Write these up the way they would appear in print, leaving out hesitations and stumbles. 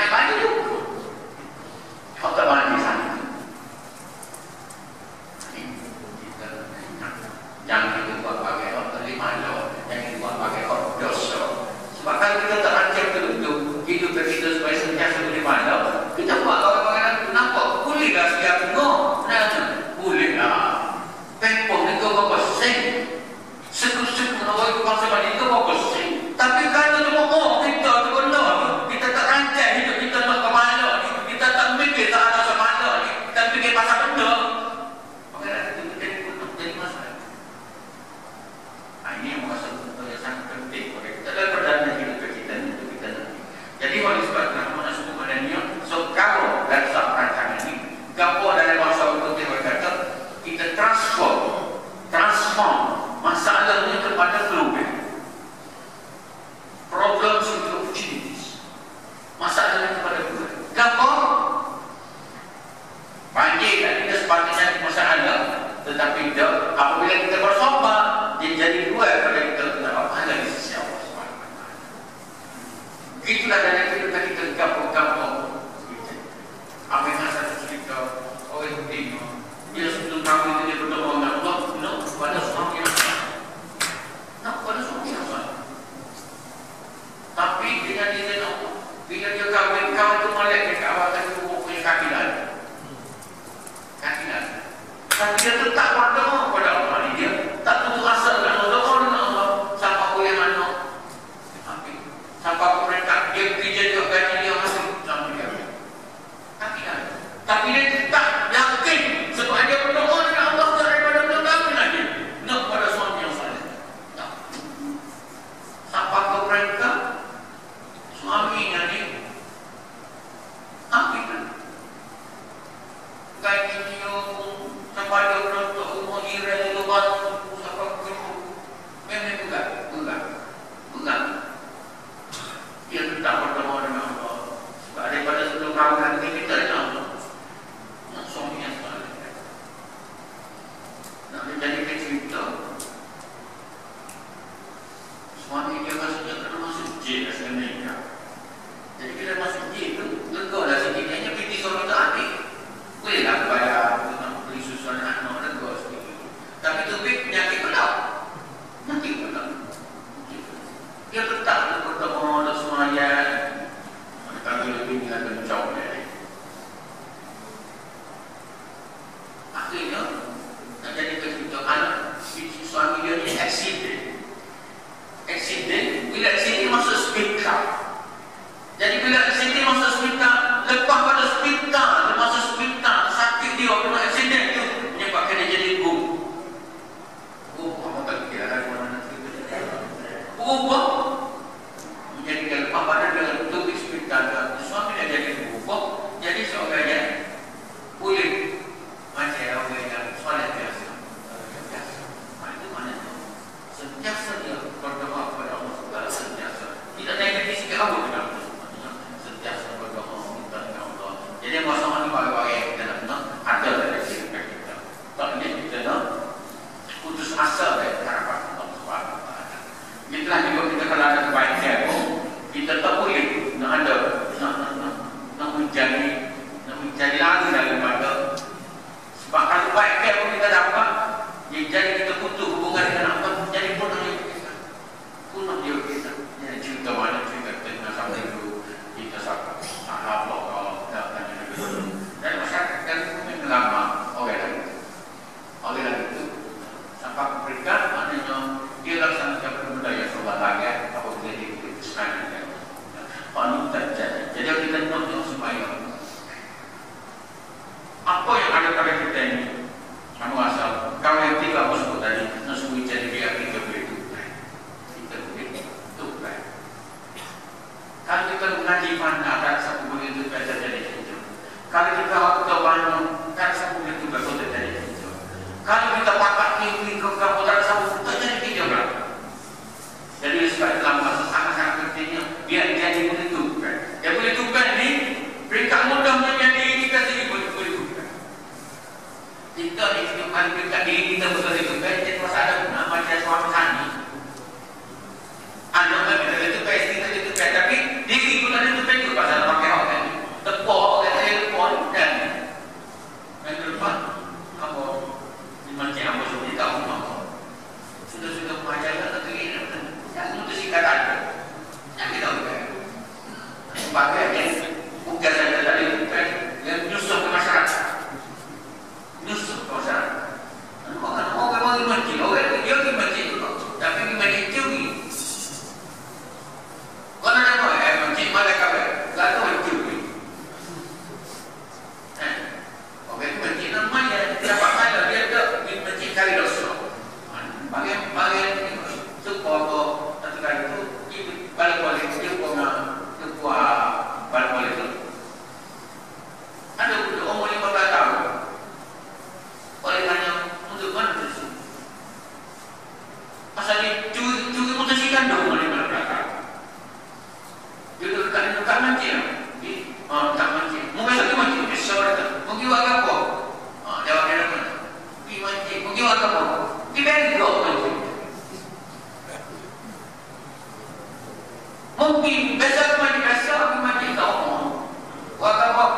naik baju juga. Kau tak mandi sana. Jangan kita buat pakai hot terima lo, jangan kita buat pakai hot dosa. Sebab kalau kita tak rancang untuk hidup kita supaya sentiasa terima lo, kita buat orang-orang itu nampak bolehlah setiap tengok, bolehlah. Pempong itu berapa sen? Seku-seku orang itu bangsa Melayu itu berapa sen? Tapi kalau semua kita tu benar, kita tak rancang hidup kita nak ke mana, kita tak mikir tak ada semana, kita fikir pasal benda. Ini yang merasa yang sangat penting oleh kita dalam perjalanan hidup kita untuk kita nanti. Jadi oleh sebab itu mana semua adanya. So kalau dari saat rancangan ini, kalau dari masa untuk kita kita transform masalahnya kepada peluang, problems into opportunities, masalahnya kepada peluang. Kalau banjir dan kita sepatutnya masalah, tetapi apabila kita bersobat dia jadi dua pada kita mendapat pahala di sisi Allah Subhanahu Wa Taala. Itulah dalam kehidupan kita gampang-gampang. Apa yang saya cerita orang itu dia sebelum kami itu dia berdoa dengan Allah, nak pada suami yang sah, nak pada suami yang sah. Tapi dengan izin Allah, bila dia kahwin itu malaikat dekat awal tadi punya kaki lagi. Tapi dia tetap berdoa kepada Allah. Dia tak putus asa dengan doa dengan Allah sampai boleh anak. Sampai mereka dia kerja juga gaji dia masuk sampai dia. Tapi dia tetap yakin sebab dia berdoa dengan Allah daripada berdoa lagi. Nak pada suami yang saleh. Sampai ke mereka suaminya ni amin. Gaji dia sampai dia berdoa umur iran lebat sampai ke memang bukan dia tetap berdoa dengan Allah sebab daripada sebelum kahwin kita dengan Allah nak suami yang saleh nak menjadikan cerita suami dia maksudnya kena masuk J sebenarnya. Jadi bila masuk J tu lega lah sikit hanya piti suami tak ambil bolehlah bayar susuan anak lega sedikit. Tapi tu penyakit pula. Dia tetap bertemu dan semayang. Kami lebih dengan kencang ni. Akhirnya nak jadi kecerita anak suami dia ni accident. Bila accident masuk hospital. Jadi bila accident masuk hospital, lepas pada hospital, dia masuk hospital sakit dia kena accident tu menyebabkan dia jadi gum. Kamu tak kira dari mana nanti berubah menjadi lepas pada dia untuk hospital suami dia jadi berubah jadi seorang yang boleh macam orang yang solat biasa. Itu mana tu? Sentiasa dia berdoa kepada Allah Subhanahu sentiasa. Tidak negatif sikit apa dengan Allah. Sentiasa berdoa minta dengan Allah. Jadi masalah ni bagi-bagi kita nak ada dari kehidupan kita. Tak boleh kita nak putus asa dari harapan Allah Subhanahu Wa Taala. Itulah juga kita kalau ada kebaikan kita tak boleh nak ada nak menjadi lagi daripada sebab kalau kebaikan pun kita dapat jadi kita putus hubungan dengan Allah jadi punah dia kita jadi cerita mana cerita kita sampai dulu kita sampai apa dan masyarakat kan memang lama oleh itu sampai berikan maknanya dia laksanakan budaya sobat lagi apabila dia diputuskan jadi kita nak supaya apa yang ada pada kita ini asal kalau yang tiga aku sebut tadi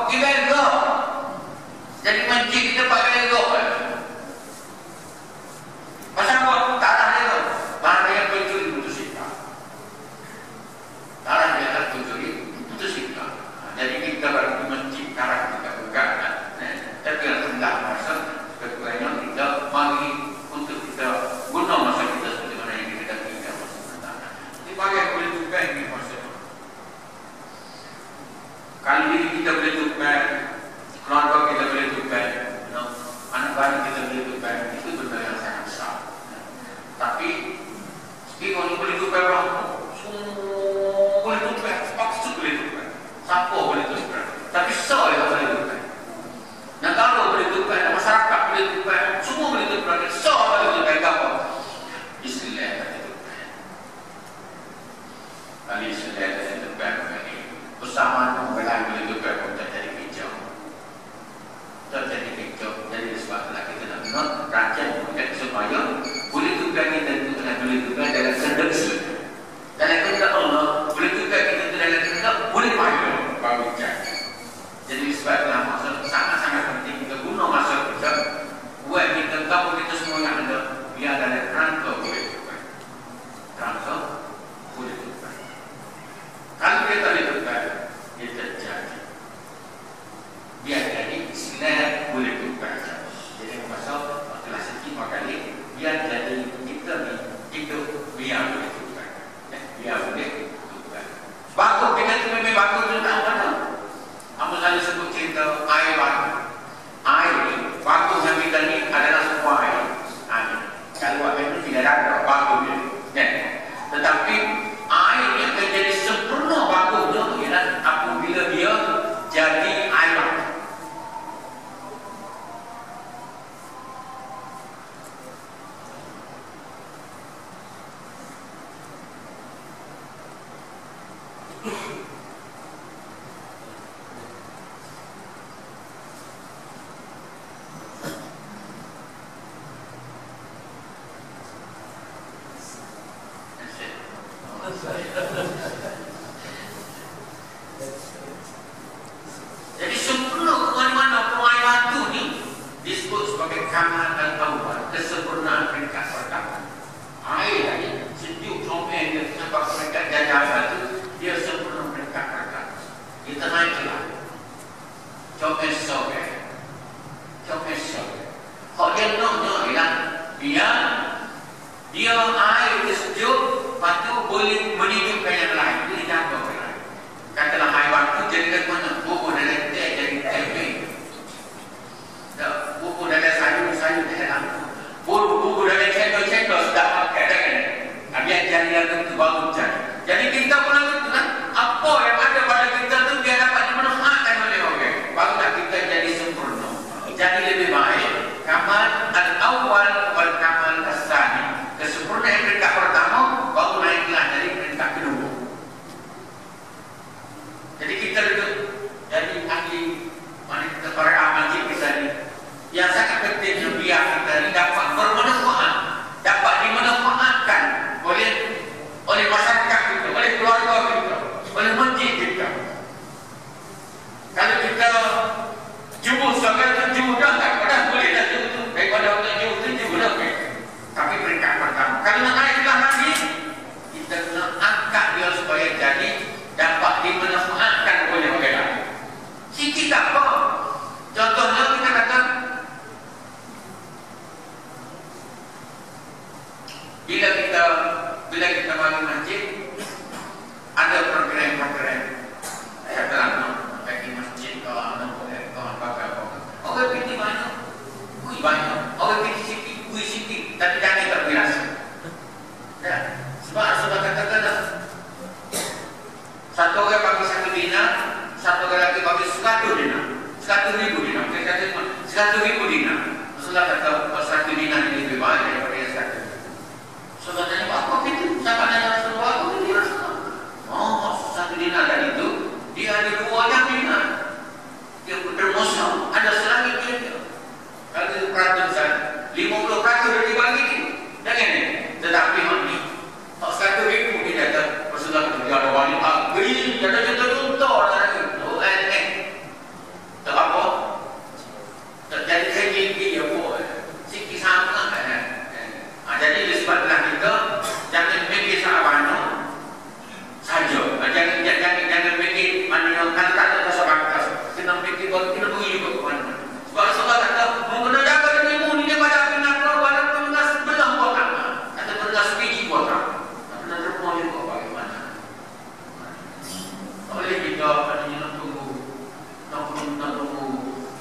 pergi begok. Jadi masjid kita pakai begok. Pasal apa? Tanah dia tu. Bahan yang pencuri putus sikap. Tanah dia tak pencuri putus sikap. Jadi kita baru di masjid tanah kita buka. Tapi yang rendah masa kebanyakan kita mari untuk kita guna masa kita seperti mana yang kita tinggal masa tanah. Jadi pakai boleh tukar ini masa. Kalau diri kita boleh tukar, keluarga kita boleh tukar, anak-anak kita boleh tukar, itu benda yang sangat besar. Tapi, kalau boleh tukar berapa? Semua boleh tukar, paksa boleh tukar, siapa boleh tukar. Tapi semua yang boleh tukar. Negara boleh tukar, masyarakat boleh tukar, semua boleh tukar, semua boleh tukar. Apa? Istilah boleh tukar. Kali istilah boleh tukar. Bersama pembelahan boleh tukar pun terjadi kicau. Terjadi kicau. Jadi sebablah kita nak minat rakyat bukan supaya boleh tukar kita boleh tukar dalam sederhana. Dalam kehendak Allah boleh tukar kita dalam kehendak boleh payah bagi jadi. Jadi sebablah maksud sangat-sangat penting kita guna masa kita buat kita tahu kita semua yang ada biar dalam rangka boleh tukar. Rangka boleh tukar. Kalau kita boleh tukar, dia terjadi. Biar jadi istilah boleh tukar. Jadi maksud telah sekian kali biar jadi kita ni hidup biar boleh tukar. Biar boleh tukar. Batu kita tu memang batu tu tak mana. Apa saya sebut cerita air batu. Air ni batu yang kita ni adalah semua air. Kalau air itu tidak ada batu dia. Tetapi air yang menjadi sempurna bagusnya ialah apabila dia jadi air batu. Jadi sempurna kemana-mana pemain batu ni disebut sebagai kamal al-awwal, kesempurnaan peringkat pertama. Air lagi sejuk comel dia sampai peringkat jajah batu, dia sempurna peringkat pertama. Kita naiklah comel sobat, comel sobat. Kalau dia naknya ialah biar dia air dia sejuk, batu boleh menunjukkan yang lain, dia jaga yang lain. Katalah air batu jadi kat mana? Buku dalam teh jadi tempe. Buku dalam sayur-sayur dalam. Buku dalam cendol-cendol sudah pakai kan? Biar jadi yang itu baru jadi. Jadi kita pun itu kan, apa yang ada pada kita tu biar dapat dimanfaatkan oleh orang. Barulah kita jadi sempurna. Jadi lebih baik. Kamal al-awwal wal kamal as-sani. Kesempurnaan yang peringkat pertama baru naiklah dari peringkat kedua. Jadi kita duduk jadi ahli mana kita para ahli kita ni yang sangat penting biar kita ni dapat bermanfaat, dapat dimanfaatkan oleh masyarakat kita, oleh keluarga kita, oleh masjid kita. Kalau kita jumpa segala jumpa dah boleh dah jumpa daripada untuk jumpa dah boleh. Tapi peringkat pertama, kalau nak naiklah lagi, kita kena angkat dia supaya jadi dapat dimanfaatkan oleh orang lain. Sikit tak apa. Contohnya kita kata, bila kita bangun masjid, ada program-program. Saya bilang, bagi masjid kalau anak boleh, kalau apa-apa. Orang pergi banyak, banyak. Orang pergi sikit, tapi jangan terbiasa. Ya, sebab katakan satu orang bagi satu dinar, satu orang lagi bagi 100 dinar, 100,000 dinar. Kita kata 100,000 dinar. Rasulullah kata 1 dinar ini lebih banyak daripada yang 1. Rasulullah tanya, apa itu? Siapa nanya Rasulullah? Apa itu Rasulullah? Oh, 1 dinar dan itu dia ada 2 dinar. Dia bermusuh, ada selagi dia. Kalau itu perhatian saya, 50% dari bagi ini. Jangan ni. Tetapi ni, 100,000 dia kata Rasulullah kata dia ada wanita. Dia ada juta-juta lagi. kita pergi juga ke mana. Sebab Rasulullah kata, mau kena jaga dirimu ni daripada api neraka walaupun dengan sebelah buah tangan atau dengan sebiji buah tangan. Kena derma juga bagaimana. Tak boleh kita nak tunggu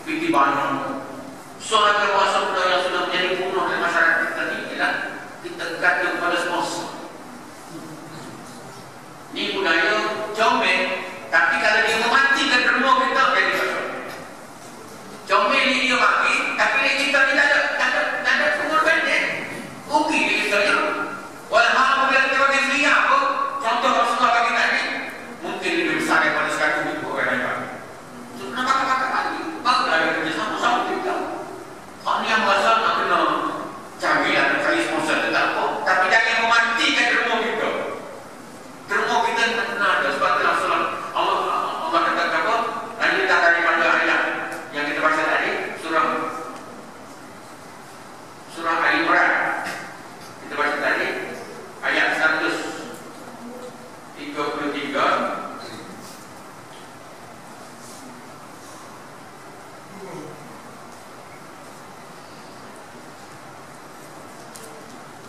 piti banyak. Soal kuasa budaya yang sudah menjadi punah di masyarakat kita ni ialah kita gantung kepada sponsor. Ini budaya comel, tapi kalau dia mati ke derma kita jadi pasal. Comel ni dia mati, tapi kita ni tak ada umur pendek. Okey dia kita ya. Walau bila kita bagi selia apa, contoh Rasulullah bagi tadi, mungkin lebih besar daripada sekali itu orang yang bagi. So, kenapa lagi? Baru ada kerjasama sama kita. Kalau ni yang berasal nak kena cari lah, nak cari sponsor tak apa. Tapi jangan mematikan derma kita. Derma kita tak kena ada. Sebab tu Allah kata apa? Lanjutkan daripada ayat yang kita baca tadi, surah Ali Imran. Kita baca tadi ayat 133.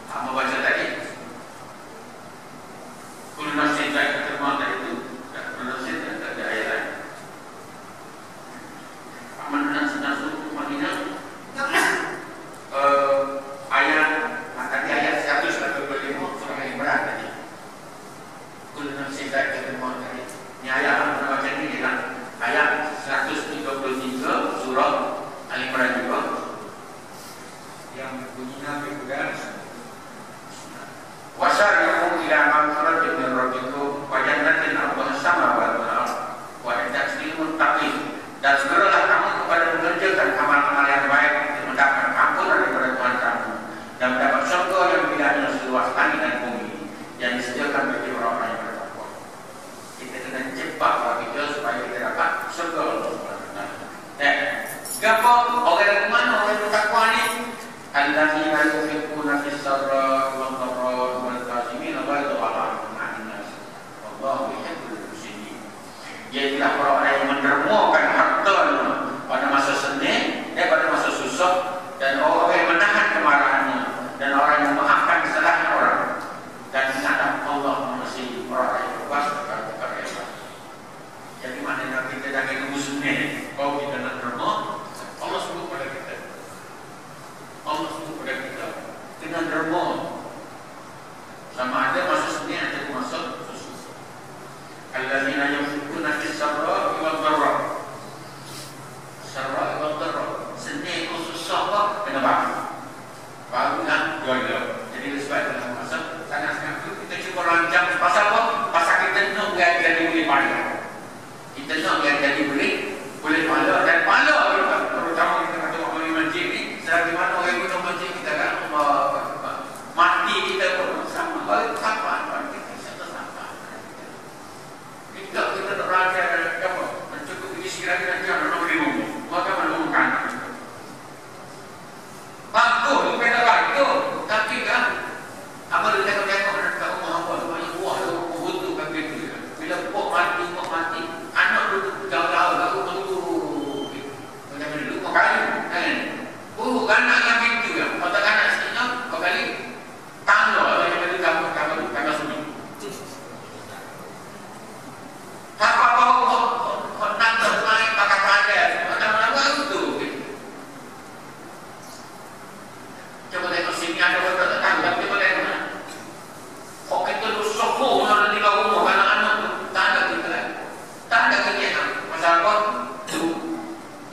Apa baca tadi? Kullu nafsin dha'iqatul maut itu. Kullu nafsin tak ada ayat lain. Aman nafsu Madinah. Ayat tadi ayat 125 surah Al-Imran tadi. Kullu nafsin dha'iqatul maut tadi. Ini ayat yang kita baca ini ialah ayat 133 surah Al-Imran juga. Yang bunyinya berpegang wasari'u ila maghfiratin min rabbikum wa jannatin 'arduha as-samawati wal ardh wa iddat lil muttaqin. Dan segeralah kamu kepada mengerjakan amal-amal yang baik untuk mendapat ampunan daripada Tuhan kamu dan mendapat syurga yang bidangnya seluas langit dan bumi yang disediakan bagi orang-orang yang bertakwa. Kita kena cepat kita supaya kita dapat syurga Allah SWT. Siapa orang yang mana orang yang bertakwa ni? Alladzina yunfiquna fis sarra'i wad dharra'i wal kazimin wal ghaidha 'anil nas wallahu yuhibbul muhsinin. Ialah orang-orang yang mendermakan hartanya pada masa senang dan pada masa susah, dan orang yang menahan kemarahannya, dan orang yang memaafkan kesalahan orang, dan ingatlah Allah mengasihi orang yang berpuasa kepada perkara yang baik. Jadi maknanya kita jangan tunggu senang. Kalau kita nak derma, Allah sebut pada kita. Allah sebut pada kita kena derma. Sama ada masa senang atau masa susah. Alladzina yunfiquna fis sarra'i wad dharra'i. Sarra'i wad dharra'i. Senang atau susah apa kena bagi. Barulah jual. Jadi sebab dalam masa sangat-sangat kita cuba rancang pasal apa? Pasal kita nak biar jadi boleh pahala. Kita nak biar jadi boleh pahala, dan pahala terutama kita kata orang masjid ni, selagi mana orang ikut masjid kita kan mati kita pun sama. Baik sabar kita sabar. Kita nak raja apa? Mencukupi sekiranya dia nak beri bumi. Maka menemukan. Bagus, bukan tak itu. Tapi kan apa dia tengok dekat rumah apa banyak buah tu butuh kan gitu. Bila pok mati, anak duduk jauh-jauh lalu menunggu. Macam mana dulu kali kan. Anak yang pintu ya. Otak anak sini kau kali tangga yang ada kamar sini. Apa nak termain pakai tanda. Macam-macam itu. Coba tengok sini ada beberapa tangga. Coba tengok mana. Kok kita dulu sokong orang tinggal rumah anak-anak tu. Tak ada kita lagi. Tak ada kegiatan. Pasal apa?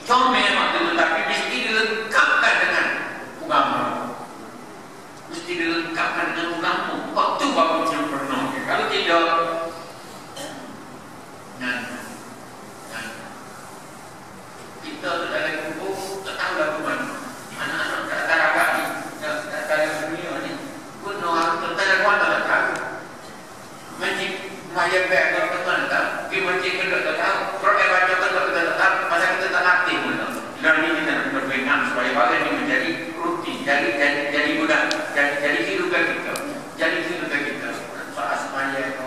Cuma memang itu, tapi mesti dilengkapkan dengan agama. Mesti dilengkapkan dengan agama. Waktu baru sempurna. Kalau tidak, kita dalam kubur tak tahu dah ke mana. Anak-anak tak tahu agak ni, tak tahu dunia ni. Pun orang tak tahu kuasa tak tahu. Masjid mayat baik kalau ke mana tak. Pergi masjid kita tak tahu. Quran baca kita tak tahu. Pasal kita tak latih pun tak. Dan ini kita nak berpegang supaya bagian ini menjadi rutin, jadi budak, jadi kehidupan kita, jadi kehidupan kita. Soal semaya,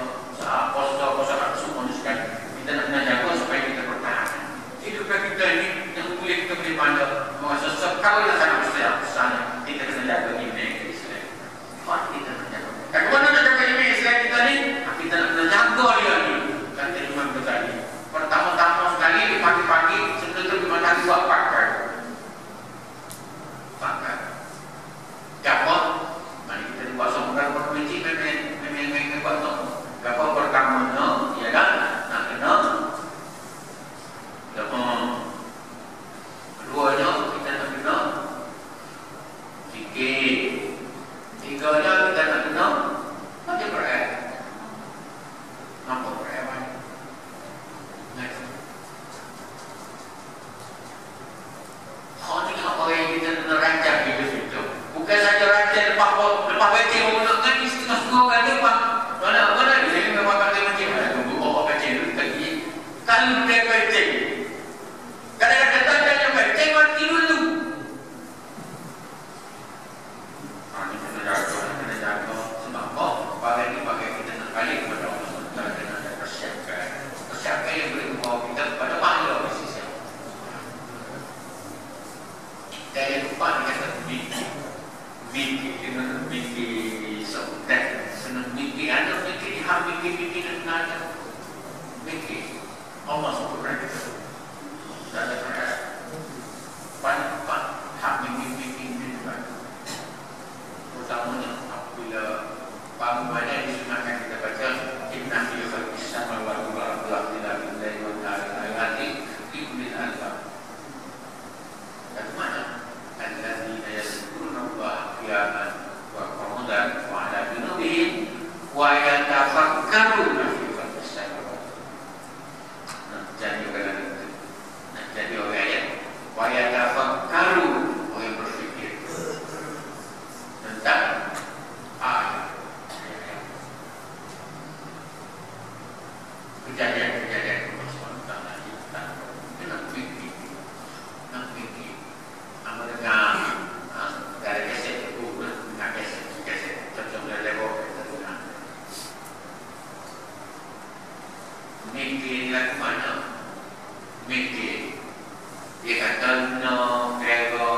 mana masa sekali lah sangat besar kita kena jaga email Islam. Kalau kita kena jaga. Kalau mana nak jaga email Islam kita ni, kita nak kena jaga dia ni. Kan Imam Ghazali. Pertama-tama sekali di pagi-pagi sebelum kita nak buat pakai. Gapot, mari kita buat semuanya berkunci memang buat tu. Gapot pertamanya, ya kan? Nak kena. Keduanya kita nak kena fikir. Tiganya kita nak kena baca Quran. Nampak Quran apa? Next. Ini apa yang kita nak rancang hidup itu? Bukan saja rancang lepas baca orang kan istilah semua kata pak. Mana ini memang pakai macam mana? Tunggu baca dulu lagi. Kalau dia baca, kadang-kadang dia baca mati dulu. Kena jaga sebab apa? Bagai kita nak balik kepada Allah SWT kena ada persiapkan yang boleh membawa kita kepada pahala bersisa. Dan yang lupa dia kata mimpi dengan mimpi sebentar senang mimpi ada mimpi mimpi dan nada mimpi Allah SWT dan ada pan hak mimpi utamanya apabila bangun badan disunahkan kita baca inna fi khalqis samawati wal ardi la ilaha illa allazi yu'minu al-albab. Dan mana allazina yadhkuruna Allah qiyaman wa qu'udan wa 'ala junubihim wa yatafakkaruna fi khalqis samawati. Jadi orang ayat wa yatafakkaru orang berfikir tentang kejadian-kejadian Allah SWT nak fikir apa dengan dari keset itu dengan keset contoh dari level mikir ke mana mikir dia kata no kego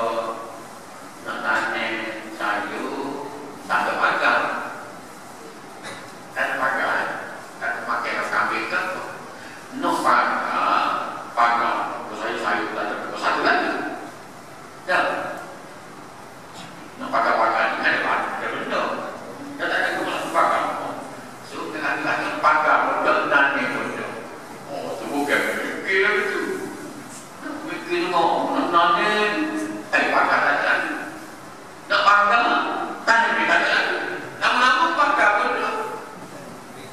no tane sayur tak pakai tak pakai kambing kan no pakai sayur tak ada satu lagi dah no pakai ini ada benda dah tak ada kemasuk pakai so dengan pakai benda dan benda tu bukan kira itu mikir ngomong nanya pakai tak ada nak pakai tanya kita tak ada lama-lama pakai benda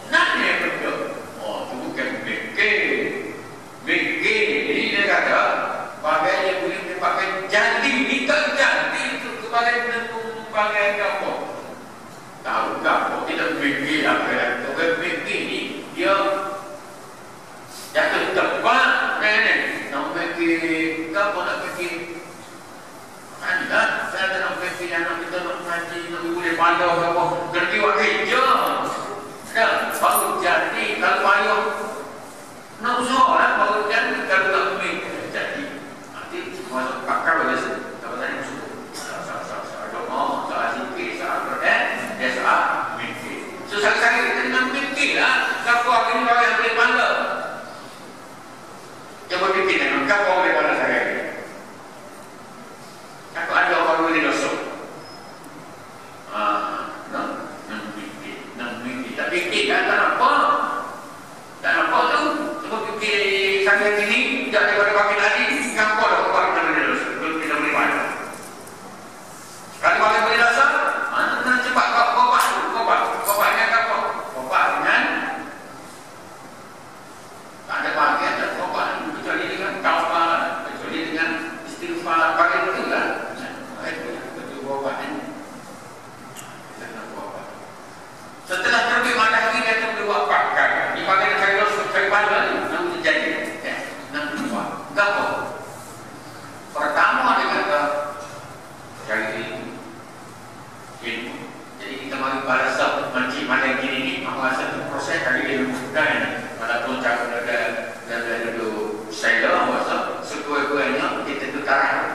nanya benda tu bukan mikir ini dia kata pakai yang boleh dipakai jadi ni tak jadi itu sebagai penentu pakai apa tahu apa tidak mikir apa yang tu mikir ni dia jatuh tepat nak mikir apa nak fikir anda saya nak fikir anak kita nak ngaji nak boleh pandau apa kerja kerja dah baru jadi kalau payah nak usaha lah baru jadi kalau tak mikir jadi nanti masuk pakar boleh apa tadi musuh agama soal zikir soal Quran dia soal mikir so sekali-sekali kita dengan mikir lah siapa akhirnya orang yang boleh pandau yang berfikir dengan siapa boleh pandau saya aku ada orang boleh dosa nak mikir tak fikir kan tak nampak tu sebab fikir saya ini tidak daripada pakai tadi nampak dah orang boleh dosa belum kita boleh pandau sekali pakai boleh dosa kena cepat kopaknya apa kopak dengan tak ada pakai tak kopak kecuali dengan kawan kecuali dengan istighfar pakai betul lah betul kopak ini setelah terbit matahari dia tu boleh buat pakai dipakai cari pandang ni yang terjadi nak buat apa pertama dia kata cari ilmu jadi kita mari pada satu mencik mana yang gini ni masa tu proses cari ilmu kan walaupun cakap ada dulu saya dah masa sekurang-kurangnya kita tu tarah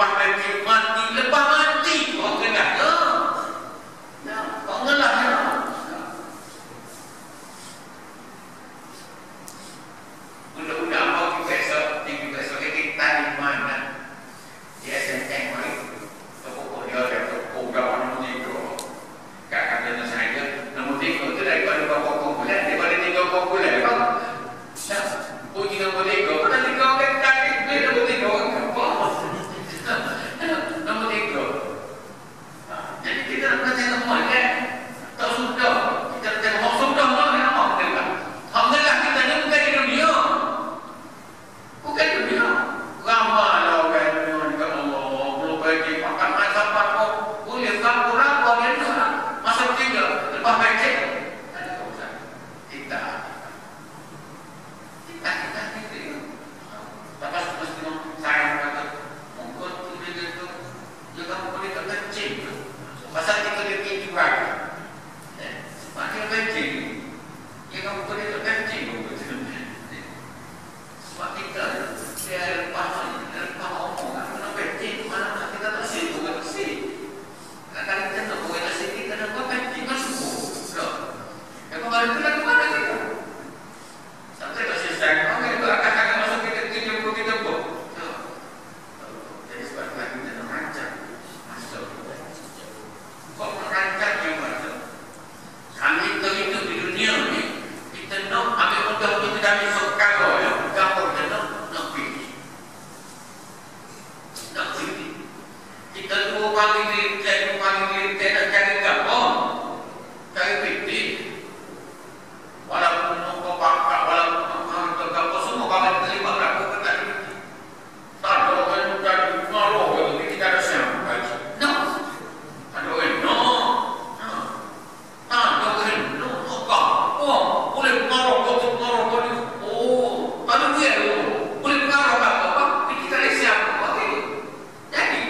lepas mati, lepas mati orang kena ya, orang kena ya. Budak-budak mau tinggi besok kita di mana? Dia senteng lagi. Toko dia ada toko kawan tiga. Kakak dia saya nombor 3 itu daripada pokok bulan, daripada 3 bulan kan? Nah, puji nombor 3, pada 3 orang kaki beli nombor 3 orang apa? Nombor 3. Jadi kita nak tengok mana kan? Tak sudah. Kita tengok sudah mana yang alhamdulillah. Alhamdulillah kita ni bukan di dunia. Bukan dunia. Ramailah orang dunia dekat Allah. Belum pergi makan masak apa. Boleh kampur apa dia tu. Masa 3 lepas becek. Kita lepas mesti saya kata mungkin tu dia kamu boleh kecil. Pasal kita dia juga. Makin kecil. Dia kamu boleh kecil. Sebab kita dia lepas ngomong mana kecil mana kita tak situ kan sih. Kadang kita nak buat nasi kita nak buat kecil masuk. Loh. Kalau baru tu lagi mana kita? Sampai tak selesai. Orang itu akan masuk kita buat. Jadi sebab kita nak rancang masuk. Kok rancang yang masuk? Kami hidup di dunia ni, kita nak ambil mudah untuk kita ambil sokalo ya. Gambar kita nak pilih. Nak pilih. Kita dua pagi kita nak cari gambar. Cari pilih. Walaupun kau pakak, walaupun kau semua kalau terlibat berapa kita pilih. Tak ada orang yang jadi pengaruh kalau kita ada siapa lagi. No. Ada orang no. Ada orang no. Oh, boleh pengaruh kau ni. Oh, ada dia tu. Boleh pengaruh apa? Kita ada siapa lagi. Jadi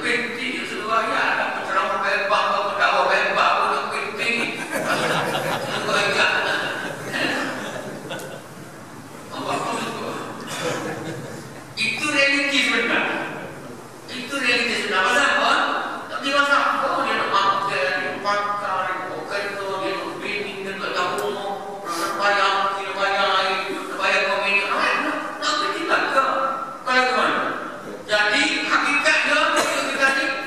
penting seluar ya ada penceramah bebas, pendakwah bebas, pun penting. Itu realiti sebenar. Itu realiti sebenar. Pasal apa? Tapi masa apa? Dia nak makan, dia nak pakar, dia nak kereta, dia nak cleaning, dia nak dapur, nak bayar, dia nak bayar air, nak bayar komini. Nak bertindak ke? Kalau ke mana? Jadi hakikatnya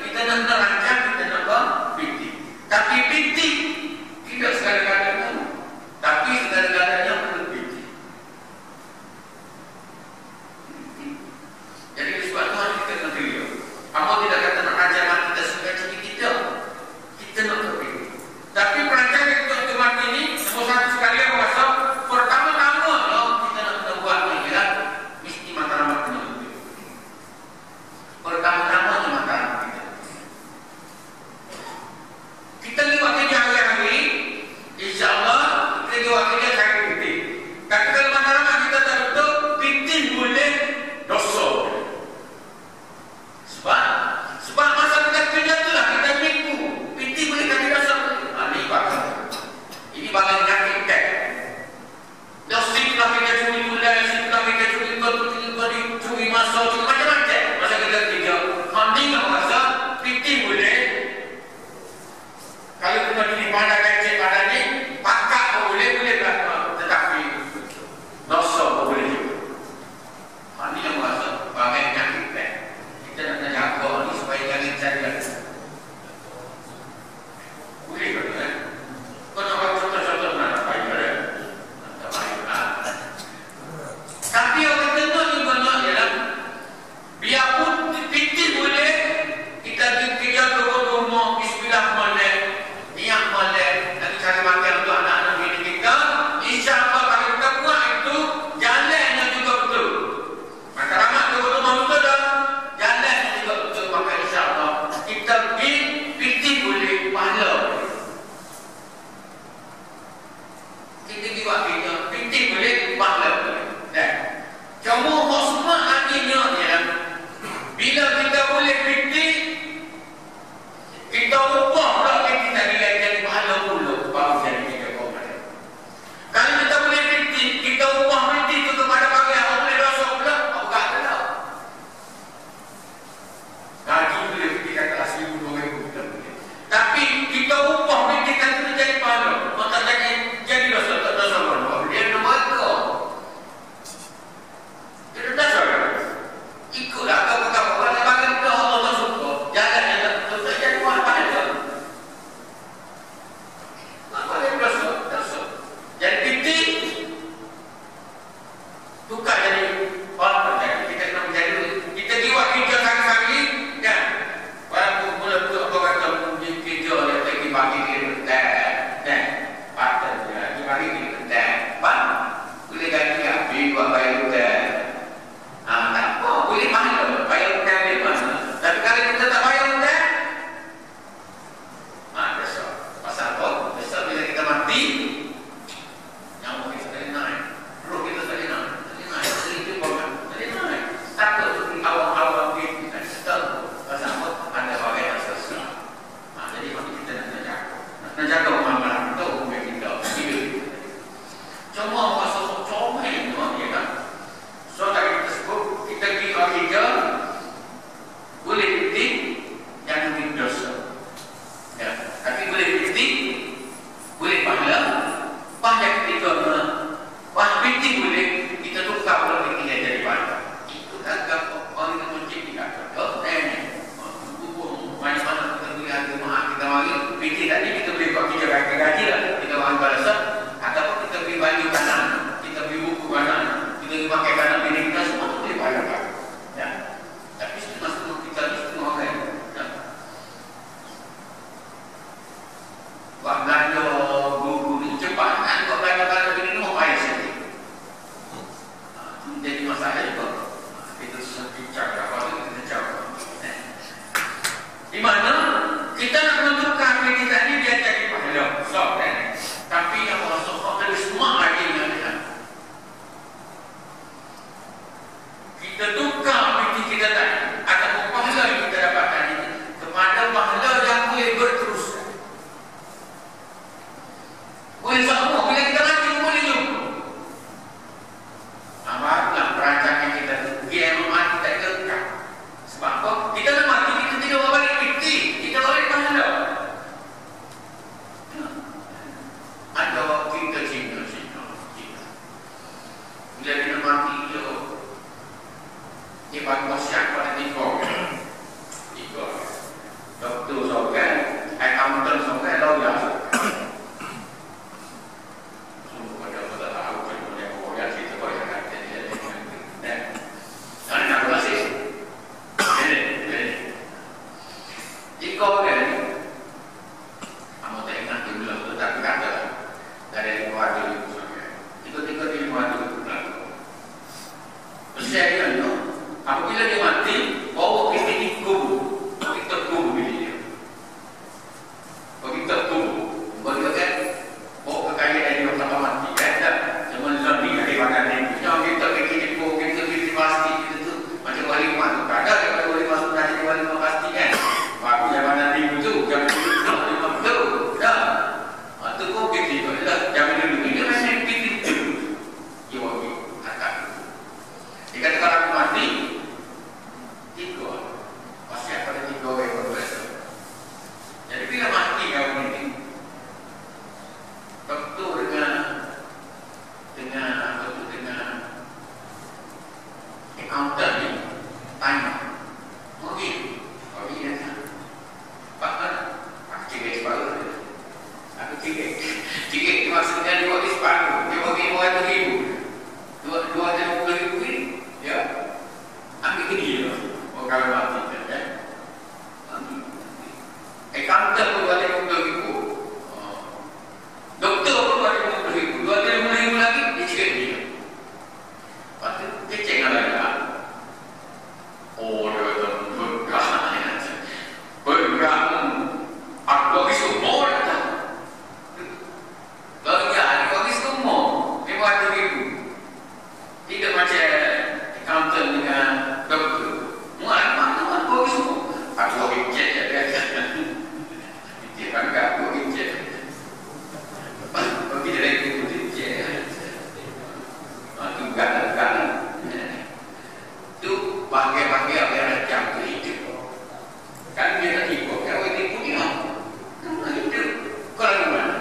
kita nak rancang, kita nak bintik. Tapi bintik tidak sekadar-kadar. Tapi segala-galanya perlu bintik. Jadi sebab itu harus kita nak clear. Allah tidak kata nak rancang kita suka-suka kita. Kita nak bintik. Tapi perancangan kita untuk mati ini, nombor 1 sekali yang masuk. Pertama-tama kita nak buat ni kan, mesti matlamat kena lebih. Pertama-tama ni matlamat kita. Kita lewat kerja hari-hari, insyaAllah kita lewat kerja cari bintik. Tapi kalau matlamat kita tak betul, bintik boleh dosa. Sebab kalau mati kan ya. Kantor pun RM20,000. Doktor pun RM20,000. RM25,000 lagi dicek dia. Lepas tu kecek lah. Oh, dia kata bergerak. Aku bagi semua dah. Kerja, bagi semua. RM500,000. Tidak macam counter dengan doktor. Mana bagi semua. Aku bagi cek je. Dia bangga aku bagi cek. Bagi dia lagi bagi cek. Itu gagal. Itu bangga-bangga yang macam tu hidup. Kan dia tak tipu. Kalau dia tipu dia kamu hidup. Kau lagi mana?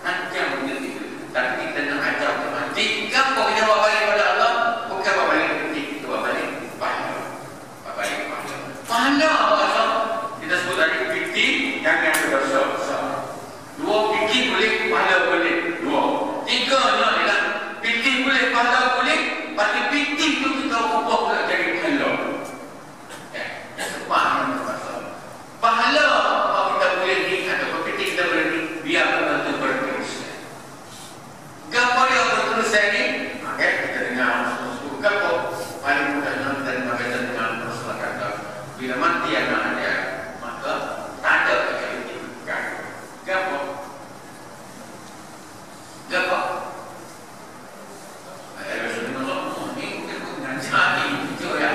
Macam dia tipu. Tapi kita nak ajar teman. Jika kau kita bawa balik pada Allah, bukan bawa balik ketik. Kita bawa balik pahala. Bawa balik pahala. Pahala Allah. Kita sebut tadi fikir jangan berbesar-besar. 2 fikir boleh, pahala boleh. 2. 3 ni adalah fikir boleh, pahala boleh. Pada fikir tu kita ubah pula jadi pahala. Pahala kalau kita boleh ni atau fikir kita boleh ni, biar betul berterus. Gapo dia berterus ni? Kita dengar gapo paling mudahnya kita dengar dengan Rasulullah kata, bila mati anak dia maka tak ada kehidupan. Gapo? Rasulullah ni bukan jadi itu ya.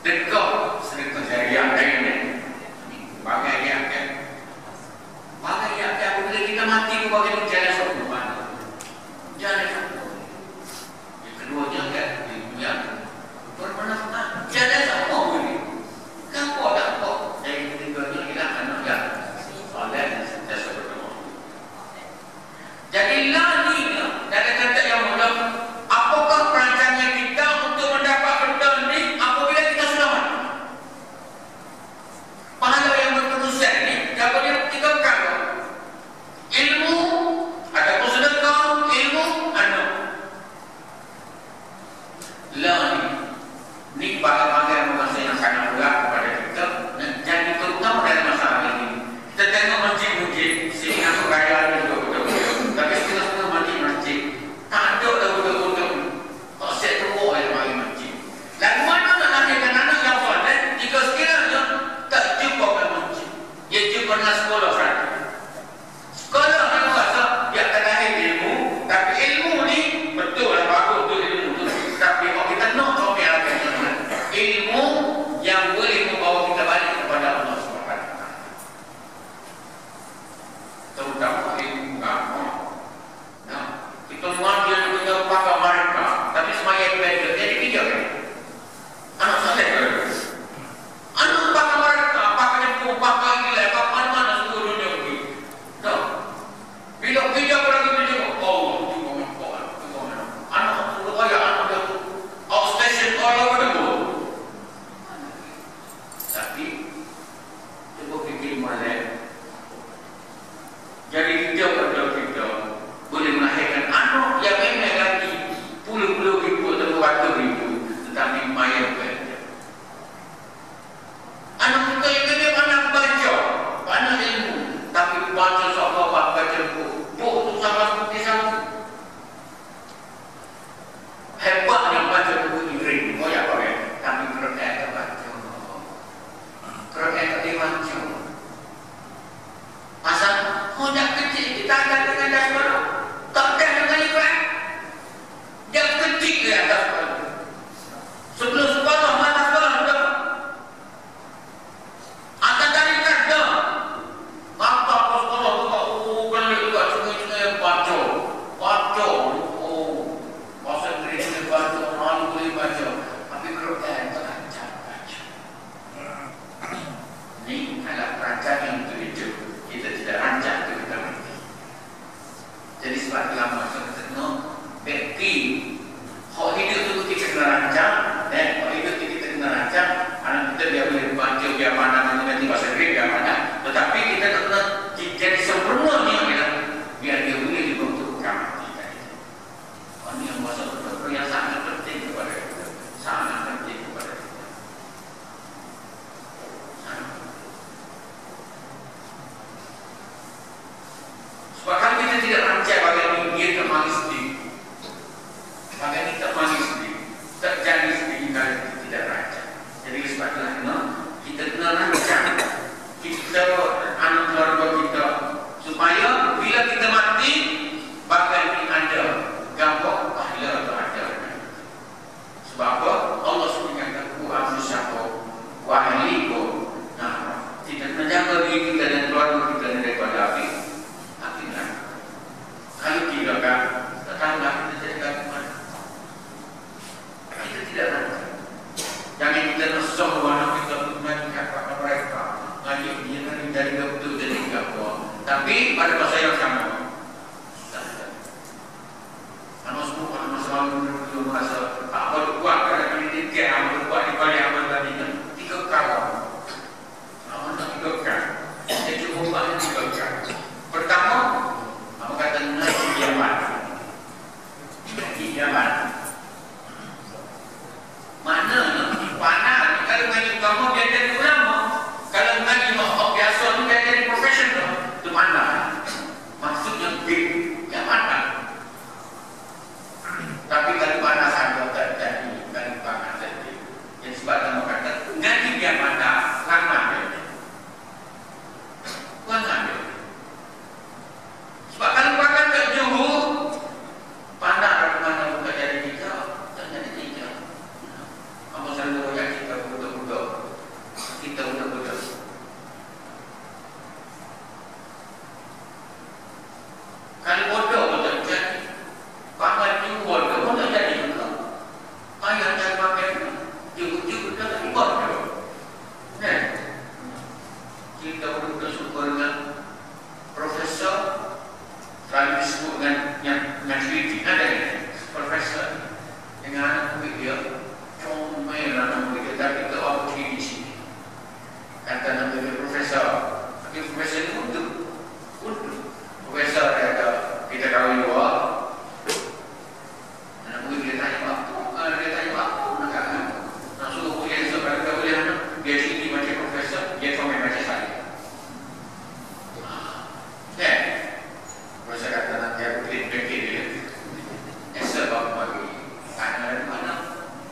Dekor sedekah jariah ini bagai yang apabila kita mati bagai jalan sopan jalan sopan yang keduanya kan yang bermanfaat jalan sopan ini kamu ada apa dari ketiganya kita anak yang soleh dan sentiasa berdoa. Jadi lani dari kata yang mudah, apakah perancangan kita untuk mendapat benda ini apabila kita sudah mati? Pahala yang berterusan ni, kalau dia tiga perkara. Ilmu, ataupun sedekah, ilmu, anak. Lani, ni bagai-bagai masa yang sangat berat kepada kita. Jadi terutama dalam masalah ini. Kita tengok masjid-masjid, sini aku kaya ni juga betul-betul. Tapi kita semua masjid-masjid. Tak ada dah betul-betul. Tak siap teruk yang bagi masjid. Lalu mana nak lahirkan anak yang soleh jika sekiranya tak jumpa kat masjid? Dia jumpa dengan sekolah sahaja. Sekolah ni rasa dia akan lahir ilmu. Tapi ilmu ni betul lah bagus tu ilmu tu. Tapi kalau kita nak tahu yang akan ilmu yang boleh membawa kita balik kepada Allah SWT. Terutama ilmu agama. Nah, kita mengajar kita pakai mereka, tapi semayang beda. Jadi bijak kan? Anak soleh kan? Anak pakai mereka, pakai jemput, pakai gila, pakai mana-mana seluruh dunia pergi. Tak? Bila bijak lagi bijak, oh, itu memang anak suruh kaya, anak dia outstation all over the world. Tapi, cuba fikir malam. Jadi kita boleh melahirkan anak yang memang lagi puluh-puluh ribu atau ratus ribu, tetapi mayat saja. Anak kita yang memang anak baca, anak ilmu, tapi baca soal baca buku tu sama seperti sama. Hebatnya baca buku Inggeris, ya boleh, tapi Quran tak baca, Quran tak dibaca. Tapi pada masa yang sama, kalau selalu merasa tak berbuat kerana pendidikan, yang berbuat di balik amal tadi kan, 3 kali. Amal tak 3 kali. Dia cukup banyak 3 kali. Pertama, apa kata ngaji Yaman. Ngaji Yaman. Mana? Mana? Kalau ngaji kamu dia jadi ulama. Kalau ngaji biasa ni dia jadi profesional. Itu mana? Maksudnya big. Yang mana? Tapi kalau mana saja terjadi, kalau mana terjadi. Yang sebab nama kata ngaji dia mana? Lama dia. Lama dia. Sebab kalau pakai ke Johor, pandang dari mana bukan jadi tiga, tak jadi tiga. Apa selalu royak kita budak-budak, kita budak-budak. Kalau bodoh pun tak jadi, pakai jubur pun tak jadi juga. Ayah cari pakai jubur dah tak bodoh. Kita budak syukur dengan profesor. Selalu disebut dengan teliti ada profesor dengan anak murid dia comel anak murid dia tapi tak apa di sini kata nama dia profesor tapi profesor ni untuk profesor dia ada kita kahwin dua anak murid dia tanya apa nak suruh kuliah sebab dia boleh anak dia sini macam profesor dia comel macam saya saya kata nanti aku klik-klik dia esok aku bagi tanya dari mana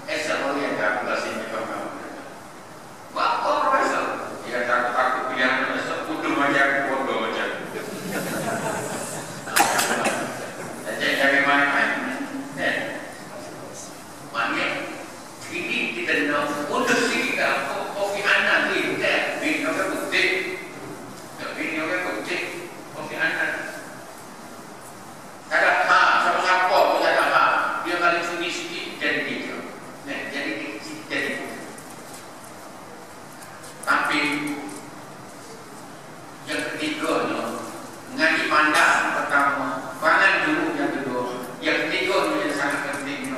esok aku yang tak pula sini kau apa profesor dia kata aku pilihan esok bodoh macam bodoh macam jangan main-main maknanya ini kita nak bodoh sih kita kopi anak ni bini orang putih bini orang putih kopi anak tak ada siapa-siapa pun tak ada dia kali sini sikit jadi tiga jadi tapi yang ketiga ngaji pandang pertama pangan dulu yang kedua yang ketiga yang sangat penting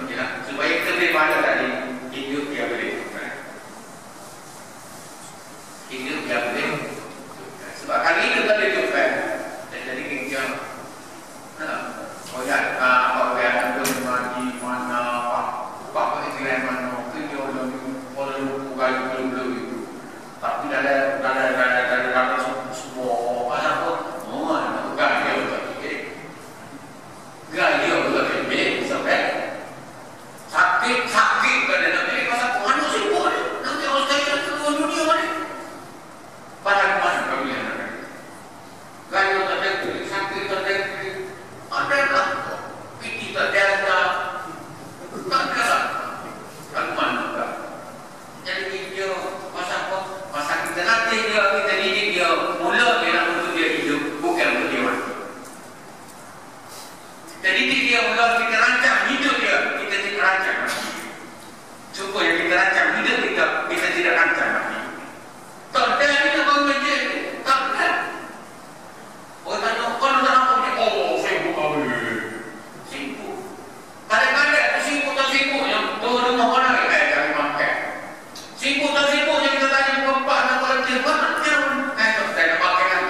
supaya kita boleh pandang tadi hidup dia boleh hidup dia boleh sebab kali hidup tak boleh tukar jadi kerja ya, apa yang ada di mana, apa yang mana, kerja dan orang bukan belum itu. Tapi ada semua pasal pun, gaya betul, gaya betul, sampai sakit pada nanti pasal mana sih pun, nanti orang kaya keluar dunia mana? Pada mana kau lihat? Gaya betul, sakit betul. Adalah kita data tak kalah kalau mana jadi dia masa kita latih dia kita didik dia mula dia nak untuk dia hidup bukan untuk dia mati kita didik dia mula kita rancang hidup dia kita tidak rancang mati supaya kita rancang hidup kita tidak rancang mati tak ada kita mengaji tak ada orang tanya kalau tak nampak dia sibuk kadang-kadang sibuk tak sibuk yang tu rumah mana cari makan sibuk tak sibuk yang kita tanya perempuan dan volunteer mana tak ada makan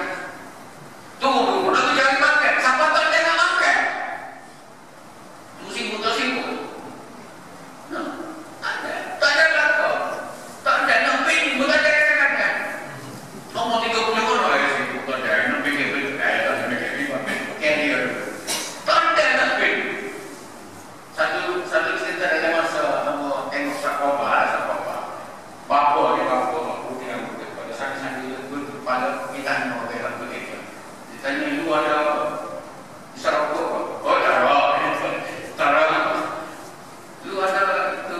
tu nak cari makan siapa tak ada nak makan tu sibuk tak sibuk tak ada lapar tak ada nak pilih pun tak ada kadang-kadang nombor 30 orang sibuk tak ada nak pilih satu cerita dalam masa nama tengok bapa dia pada sana-sana pada kita nak bergerak begitu ditanya lu ada isyarat apa? Oh tara lu ada itu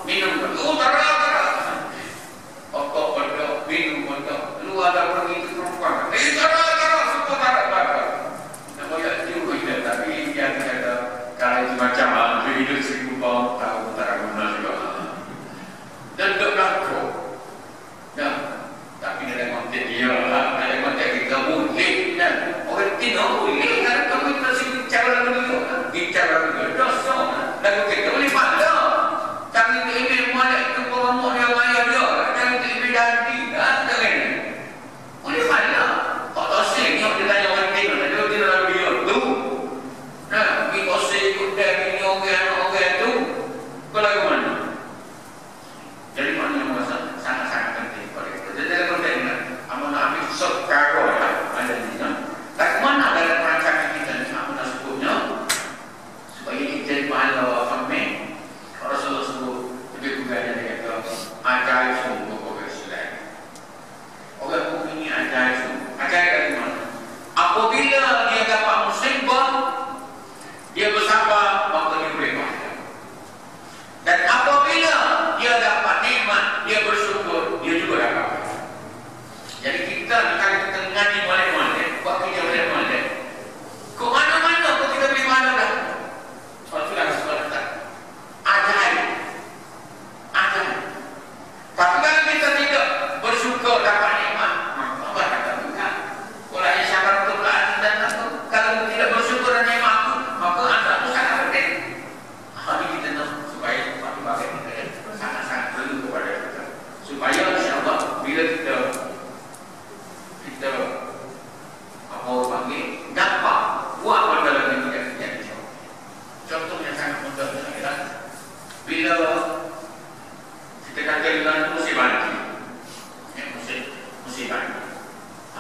minum lu tara apa minum lu ada pergi ke perempuan tara semua tara nama ya juga tapi dia ada kalau macam hidup 1000 tahun utara guna juga dan tak berlaku tapi dalam konteks dia dalam konteks kita boleh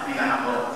Tapi kan apa?